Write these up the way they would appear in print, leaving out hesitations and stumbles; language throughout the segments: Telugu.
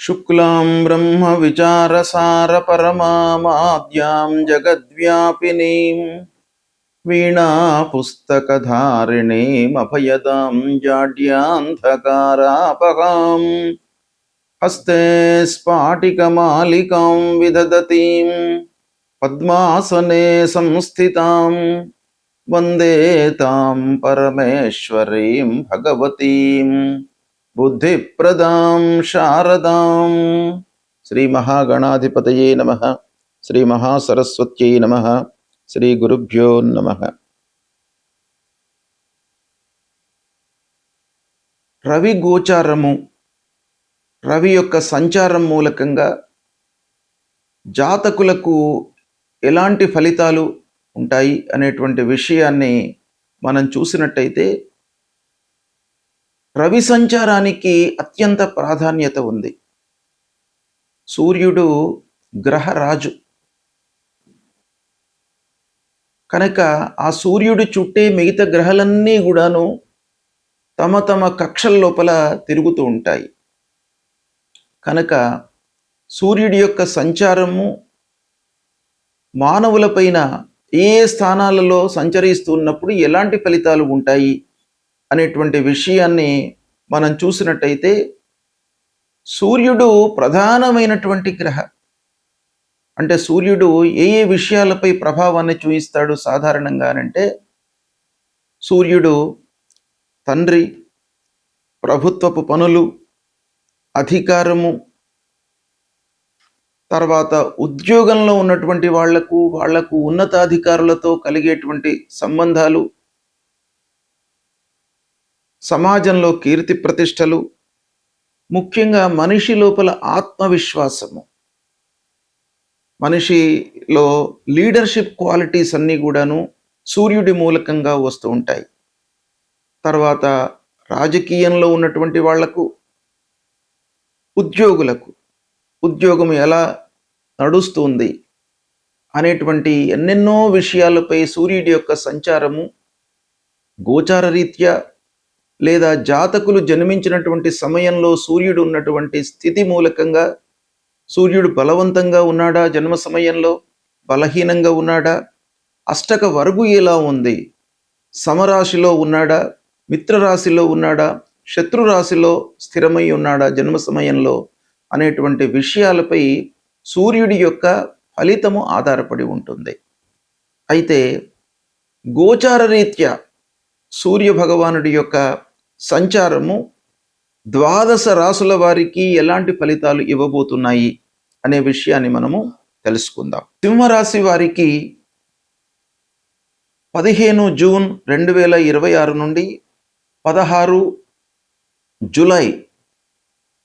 శుక్లాం బ్రహ్మ విచారసార పరమామాద్యాం జగద్వ్యాపినీం వీణా పుస్తకధారిణీం అభయదాం జాడ్యాంధకారాపహాం హస్తే స్ఫాటికమాలికాం విదదతీం పద్మాసనే సంస్థితాం వందే తాం పరమేశ్వరీం భగవతీం బుద్ధిప్రదాం శారదాం. శ్రీ మహాగణాధిపతయే నమః. శ్రీ మహాసరస్వత్యై నమః. శ్రీ గురుభ్యో నమః. రవి గోచారము, రవి యొక్క సంచారం మూలకంగా జాతకులకు ఎలాంటి ఫలితాలు ఉంటాయి అనేటువంటి విషయాన్ని మనం చూసినట్టయితే, రవి సంచారానికి అత్యంత ప్రాధాన్యత ఉంది. సూర్యుడు గ్రహరాజు కనుక ఆ సూర్యుడి చుట్టే మిగతా గ్రహాలన్నీ కూడాను తమ తమ కక్షల లోపల తిరుగుతూ ఉంటాయి. కనుక సూర్యుడి యొక్క సంచారము మానవులపైన ఏ స్థానాలలో సంచరిస్తున్నప్పుడు ఎలాంటి ఫలితాలు ఉంటాయి అనేటువంటి విషయాన్ని మనం చూసినట్టయితే, సూర్యుడు ప్రధానమైనటువంటి గ్రహ. అంటే సూర్యుడు ఏ ఏ విషయాలపై ప్రభావాన్ని చూపిస్తాడు సాధారణంగానంటే, సూర్యుడు తండ్రి, ప్రభుత్వపు పనులు, అధికారము, తర్వాత ఉద్యోగంలో ఉన్నటువంటి వాళ్లకు ఉన్నతాధికారులతో కలిగేటువంటి సంబంధాలు, సమాజంలో కీర్తి ప్రతిష్టలు, ముఖ్యంగా మనిషి లోపల ఆత్మవిశ్వాసము, మనిషిలో లీడర్షిప్ క్వాలిటీస్ అన్నీ కూడాను సూర్యుడి మూలకంగా వస్తూ ఉంటాయి. తర్వాత రాజకీయంలో ఉన్నటువంటి వాళ్లకు, ఉద్యోగులకు ఉద్యోగం ఎలా నడుస్తుంది అనేటువంటి ఎన్నెన్నో విషయాలపై సూర్యుడి యొక్క సంచారము గోచార రీత్యా లేదా జాతకులు జన్మించినటువంటి సమయంలో సూర్యుడు ఉన్నటువంటి స్థితి మూలకంగా, సూర్యుడు బలవంతంగా ఉన్నాడా, జన్మ సమయంలో బలహీనంగా ఉన్నాడా, అష్టక వర్గు ఎలా ఉంది, సమరాశిలో ఉన్నాడా, మిత్రరాశిలో ఉన్నాడా, శత్రురాశిలో స్థిరమై ఉన్నాడా జన్మ సమయంలో అనేటువంటి విషయాలపై సూర్యుడి యొక్క ఫలితము ఆధారపడి ఉంటుంది. అయితే గోచార రీత్యా సూర్య భగవానుడి యొక్క సంచారము 12 రాసుల వారికి ఎలాంటి ఫలితాలు ఇవ్వబోతున్నాయి అనే విషయాన్ని మనము తెలుసుకుందాం. సింహరాశి వారికి 15 జూన్ 2026 నుండి 16 జూలై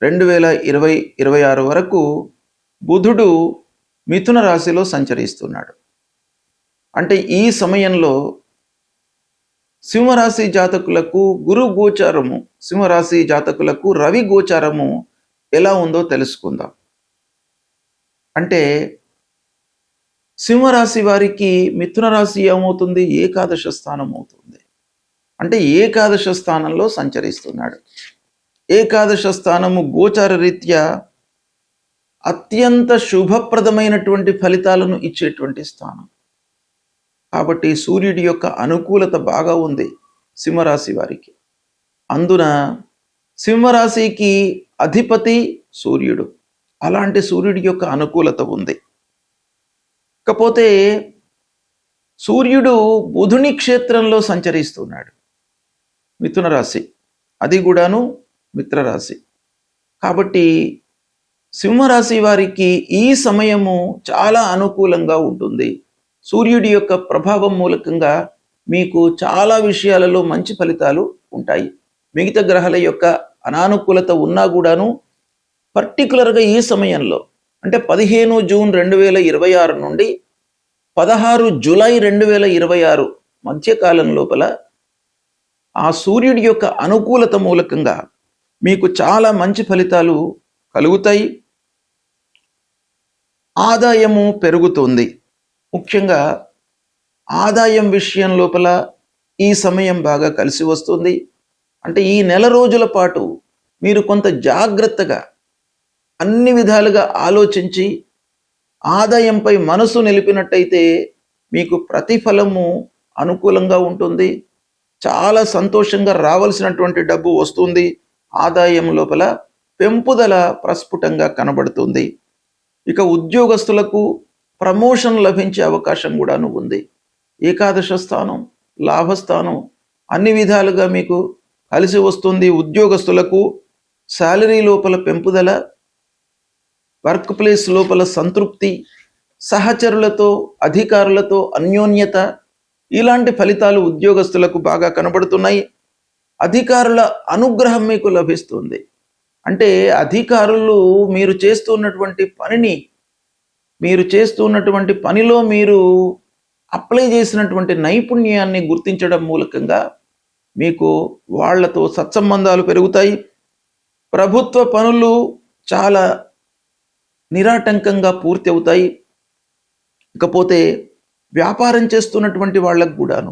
2026 వరకు బుధుడు మిథున రాశిలో సంచరిస్తున్నాడు. అంటే ఈ సమయంలో సింహరాశి జాతకులకు గురు గోచారము, సింహరాశి జాతకులకు రవి గోచారము ఎలా ఉందో తెలుసుకుందాం. అంటే సింహరాశి వారికి మిథున రాశి ఏమవుతుంది, ఏకాదశ స్థానం అవుతుంది. అంటే ఏకాదశ స్థానంలో సంచరిస్తున్నాడు. ఏకాదశ స్థానము గోచార రీత్యా అత్యంత శుభప్రదమైనటువంటి ఫలితాలను ఇచ్చేటువంటి స్థానం. కాబట్టి సూర్యుడి యొక్క అనుకూలత బాగా ఉంది సింహరాశి వారికి. అందున సింహరాశికి అధిపతి సూర్యుడు. అలాంటి సూర్యుడి యొక్క అనుకూలత ఉంది. కాకపోతే సూర్యుడు బుధుని క్షేత్రంలో సంచరిస్తున్నాడు, మిథున రాశి, అది కూడాను మిత్రరాశి. కాబట్టి సింహరాశి వారికి ఈ సమయము చాలా అనుకూలంగా ఉంటుంది. సూర్యుడి యొక్క ప్రభావం మూలకంగా మీకు చాలా విషయాలలో మంచి ఫలితాలు ఉంటాయి. మిగతా గ్రహాల యొక్క అనానుకూలత ఉన్నా కూడాను పర్టికులర్గా ఈ సమయంలో, అంటే 15 జూన్ 2026 నుండి 16 జూలై 2026 మధ్యకాలం లోపల ఆ సూర్యుడి యొక్క అనుకూలత మూలకంగా మీకు చాలా మంచి ఫలితాలు కలుగుతాయి. ఆదాయము పెరుగుతుంది. ముఖ్యంగా ఆదాయం విషయం లోపల ఈ సమయం బాగా కలిసి వస్తుంది. అంటే ఈ నెల రోజుల పాటు మీరు కొంత జాగ్రత్తగా అన్ని విధాలుగా ఆలోచించి ఆదాయంపై మనసు నిలిపినట్టయితే మీకు ప్రతిఫలము అనుకూలంగా ఉంటుంది. చాలా సంతోషంగా రావాల్సినటువంటి డబ్బు వస్తుంది. ఆదాయం లోపల పెంపుదల ప్రస్ఫుటంగా కనబడుతుంది. ఇక ఉద్యోగస్తులకు ప్రమోషన్ లభించే అవకాశం కూడాను ఉంది. ఏకాదశ స్థానం, లాభస్థానం అన్ని విధాలుగా మీకు కలిసి వస్తుంది. ఉద్యోగస్తులకు శాలరీ లోపల పెంపుదల, వర్క్ ప్లేస్ లోపల సంతృప్తి, సహచరులతో అధికారులతో అన్యోన్యత, ఇలాంటి ఫలితాలు ఉద్యోగస్తులకు బాగా కనబడుతున్నాయి. అధికారుల అనుగ్రహం మీకు లభిస్తుంది. అంటే అధికారులు మీరు చేస్తున్నటువంటి పనిలో మీరు అప్లై చేసినటువంటి నైపుణ్యాన్ని గుర్తించడం మూలకంగా మీకు వాళ్లతో సత్సంబంధాలు పెరుగుతాయి. ప్రభుత్వ పనులు చాలా నిరాటంకంగా పూర్తి అవుతాయి. ఇకపోతే వ్యాపారం చేస్తున్నటువంటి వాళ్ళకు కూడాను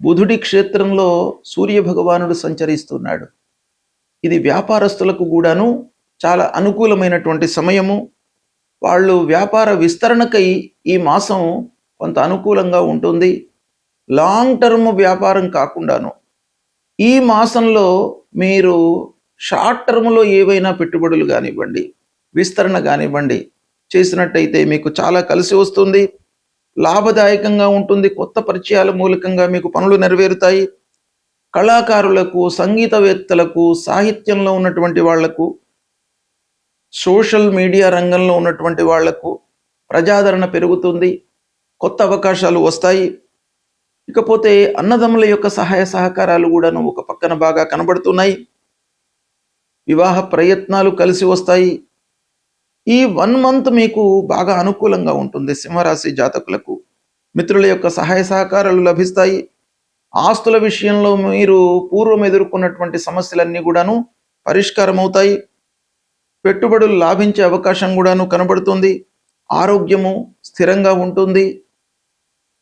బుధుడి క్షేత్రంలో సూర్య భగవానుడు సంచరిస్తున్నాడు. ఇది వ్యాపారస్తులకు కూడాను చాలా అనుకూలమైనటువంటి సమయము. వాళ్ళు వ్యాపార విస్తరణకై ఈ మాసం కొంత అనుకూలంగా ఉంటుంది. లాంగ్ టర్మ్ వ్యాపారం కాకుండాను ఈ మాసంలో మీరు షార్ట్ టర్మ్లో ఏవైనా పెట్టుబడులు కానివ్వండి, విస్తరణ కానివ్వండి చేసినట్టయితే మీకు చాలా కలిసి వస్తుంది. లాభదాయకంగా ఉంటుంది. కొత్త పరిచయాల మూలకంగా మీకు పనులు నెరవేరుతాయి. కళాకారులకు, సంగీతవేత్తలకు, సాహిత్యంలో ఉన్నటువంటి వాళ్లకు, సోషల్ మీడియా రంగంలో ఉన్నటువంటి వాళ్లకు ప్రజాదరణ పెరుగుతుంది. కొత్త అవకాశాలు వస్తాయి. ఇకపోతే అన్నదమ్ముల యొక్క సహాయ సహకారాలు కూడాను ఒక పక్కన బాగా కనబడుతున్నాయి. వివాహ ప్రయత్నాలు కలిసి వస్తాయి. ఈ 1 మంత్ మీకు బాగా అనుకూలంగా ఉంటుంది. సింహరాశి జాతకులకు మిత్రుల యొక్క సహాయ సహకారాలు లభిస్తాయి. ఆస్తుల విషయంలో మీరు పూర్వం ఎదుర్కొన్నటువంటి సమస్యలన్నీ కూడాను పరిష్కారం అవుతాయి. పెట్టుబడులు లాభించే అవకాశం కూడాను కనబడుతుంది. ఆరోగ్యము స్థిరంగా ఉంటుంది.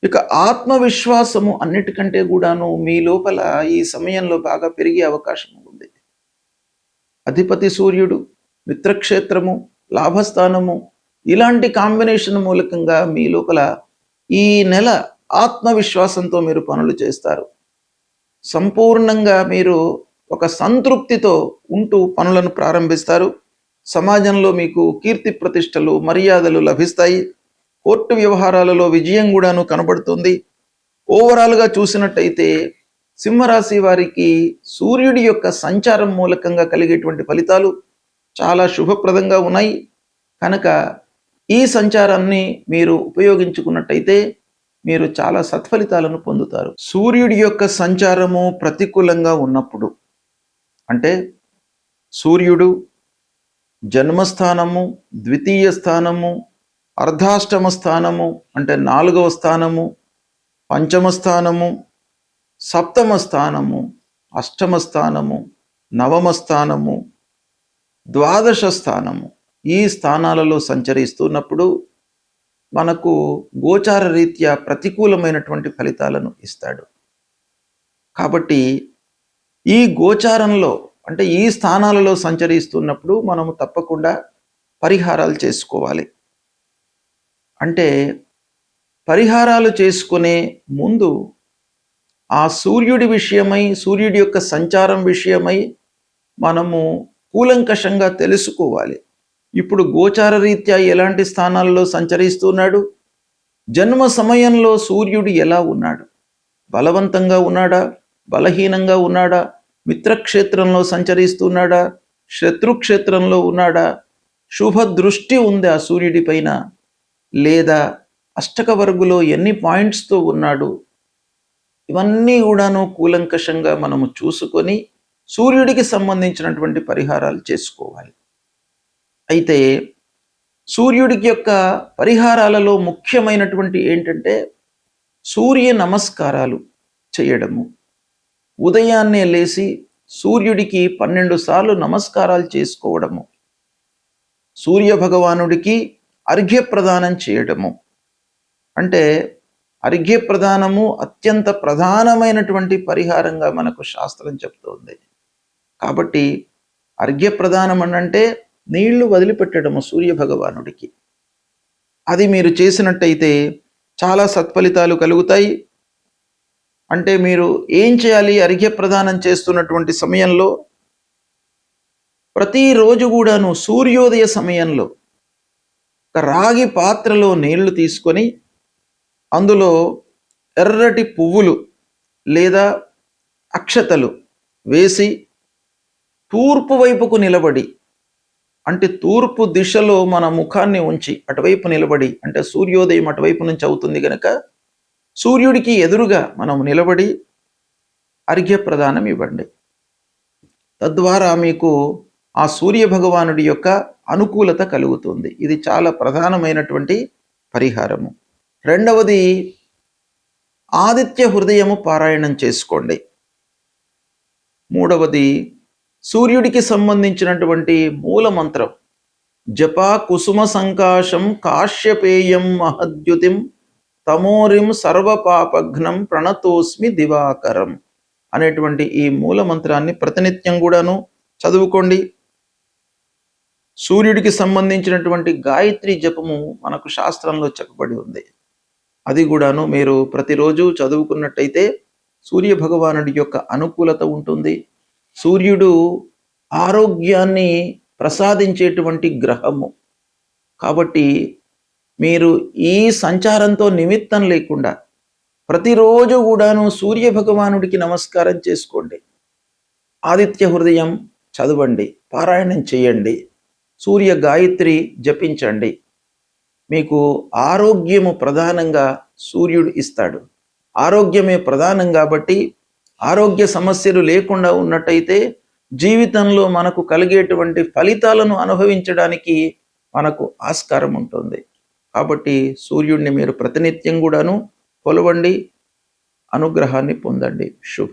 ఇక ఆత్మవిశ్వాసము అన్నిటికంటే కూడాను మీ లోపల ఈ సమయంలో బాగా పెరిగే అవకాశం ఉంది. అధిపతి సూర్యుడు, మిత్రక్షేత్రము, లాభస్థానము ఇలాంటి కాంబినేషన్ మూలకంగా మీ లోపల ఈ నెల ఆత్మవిశ్వాసంతో మీరు పనులు చేస్తారు. సంపూర్ణంగా మీరు ఒక సంతృప్తితో ఉంటూ పనులను ప్రారంభిస్తారు. సమాజంలో మీకు కీర్తి ప్రతిష్టలు, మర్యాదలు లభిస్తాయి. కోర్టు వ్యవహారాలలో విజయం కూడాను కనబడుతుంది. ఓవరాల్గా చూసినట్టయితే సింహరాశి వారికి సూర్యుడి యొక్క సంచారం మూలకంగా కలిగేటువంటి ఫలితాలు చాలా శుభప్రదంగా ఉన్నాయి. కనుక ఈ సంచారాన్ని మీరు ఉపయోగించుకున్నట్టయితే మీరు చాలా సత్ఫలితాలను పొందుతారు. సూర్యుడి యొక్క సంచారము ప్రతికూలంగా ఉన్నప్పుడు, అంటే సూర్యుడు జన్మస్థానము, ద్వితీయ స్థానము, అర్ధాష్టమ స్థానము అంటే 4వ స్థానము, పంచమ స్థానము, సప్తమ స్థానము, అష్టమ స్థానము, నవమ స్థానము, ద్వాదశ స్థానము ఈ స్థానాలలో సంచరిస్తున్నప్పుడు మనకు గోచార రీత్యా ప్రతికూలమైనటువంటి ఫలితాలను ఇస్తాడు. కాబట్టి ఈ గోచారంలో అంటే ఈ స్థానాలలో సంచరిస్తున్నప్పుడు మనము తప్పకుండా పరిహారాలు చేసుకోవాలి. అంటే పరిహారాలు చేసుకునే ముందు ఆ సూర్యుడి విషయమై, సూర్యుడి యొక్క సంచారం విషయమై మనము కూలంకషంగా తెలుసుకోవాలి. ఇప్పుడు గోచార రీత్యా ఎలాంటి స్థానాల్లో సంచరిస్తున్నాడు, జన్మ సమయంలో సూర్యుడు ఎలా ఉన్నాడు, బలవంతంగా ఉన్నాడా, బలహీనంగా ఉన్నాడా, మిత్రక్షేత్రంలో సంచరిస్తున్నాడా, శత్రుక్షేత్రంలో ఉన్నాడా, శుభ దృష్టి ఉంది ఆ సూర్యుడి పైన, లేదా అష్టక వర్గులో ఎన్ని పాయింట్స్తో ఉన్నాడు, ఇవన్నీ కూడాను కూలంకషంగా మనము చూసుకొని సూర్యుడికి సంబంధించినటువంటి పరిహారాలు చేసుకోవాలి. అయితే సూర్యుడికి యొక్క పరిహారాలలో ముఖ్యమైనటువంటి ఏంటంటే సూర్య నమస్కారాలు చేయడము. ఉదయాన్నే లేచి సూర్యుడికి 12 సార్లు నమస్కారాలు చేసుకోవడము, సూర్య భగవానుడికి అర్ఘ్యప్రదానం చేయడము. అంటే అర్ఘ్యప్రదానము అత్యంత ప్రధానమైనటువంటి పరిహారంగా మనకు శాస్త్రం చెప్తోంది. కాబట్టి అర్ఘ్యప్రదానం అంటే నీళ్లు వదిలిపెట్టడము సూర్య భగవానుడికి. అది మీరు చేసినట్టయితే చాలా సత్ఫలితాలు కలుగుతాయి. అంటే మీరు ఏం చేయాలి? అర్ఘ్య ప్రదానం చేస్తున్నటువంటి సమయంలో ప్రతిరోజు కూడాను సూర్యోదయ సమయంలో ఒక రాగి పాత్రలో నీళ్లు తీసుకొని అందులో ఎర్రటి పువ్వులు లేదా అక్షతలు వేసి తూర్పు వైపుకు నిలబడి, అంటే తూర్పు దిశలో మన ముఖాన్ని ఉంచి అటువైపు నిలబడి, అంటే సూర్యోదయం అటువైపు నుంచి అవుతుంది కనుక సూర్యుడికి ఎదురుగా మనం నిలబడి అర్ఘ్య ప్రదానం ఇవ్వండి. తద్వారా మీకు ఆ సూర్య భగవానుడి యొక్క అనుకూలత కలుగుతుంది. ఇది చాలా ప్రధానమైనటువంటి పరిహారము. రెండవది, ఆదిత్య హృదయము పారాయణం చేసుకోండి. మూడవది, సూర్యుడికి సంబంధించినటువంటి మూల మంత్రం జపా కుసుమ సంకాశం కాశ్యపేయం మహద్యుతిం తమోరిం సర్వపాపఘ్నం ప్రణతోస్మి దివాకరం అనేటువంటి ఈ మూల మంత్రాన్ని ప్రతినిత్యం కూడాను చదువుకోండి. సూర్యుడికి సంబంధించినటువంటి గాయత్రి జపము మనకు శాస్త్రంలో చెప్పబడి ఉంది. అది కూడాను మీరు ప్రతిరోజు చదువుకున్నట్టయితే సూర్య భగవానుడి యొక్క అనుకూలత ఉంటుంది. సూర్యుడు ఆరోగ్యాన్ని ప్రసాదించేటువంటి గ్రహము కాబట్టి మీరు ఈ సంచారంతో నిమిత్తం లేకుండా ప్రతిరోజు కూడాను సూర్య భగవానుడికి నమస్కారం చేసుకోండి. ఆదిత్య హృదయం చదవండి, పారాయణం చేయండి, సూర్య గాయత్రి జపించండి. మీకు ఆరోగ్యము ప్రధానంగా సూర్యుడు ఇస్తాడు. ఆరోగ్యమే ప్రధానం కాబట్టి ఆరోగ్య సమస్యలు లేకుండా ఉన్నట్టయితే జీవితంలో మనకు కలిగేటువంటి ఫలితాలను అనుభవించడానికి మనకు ఆస్కారం ఉంటుంది. కాబట్టి సూర్యుడిని మీరు ప్రతినిత్యం కూడాను కొలవండి, అనుగ్రహాన్ని పొందండి. శుభం.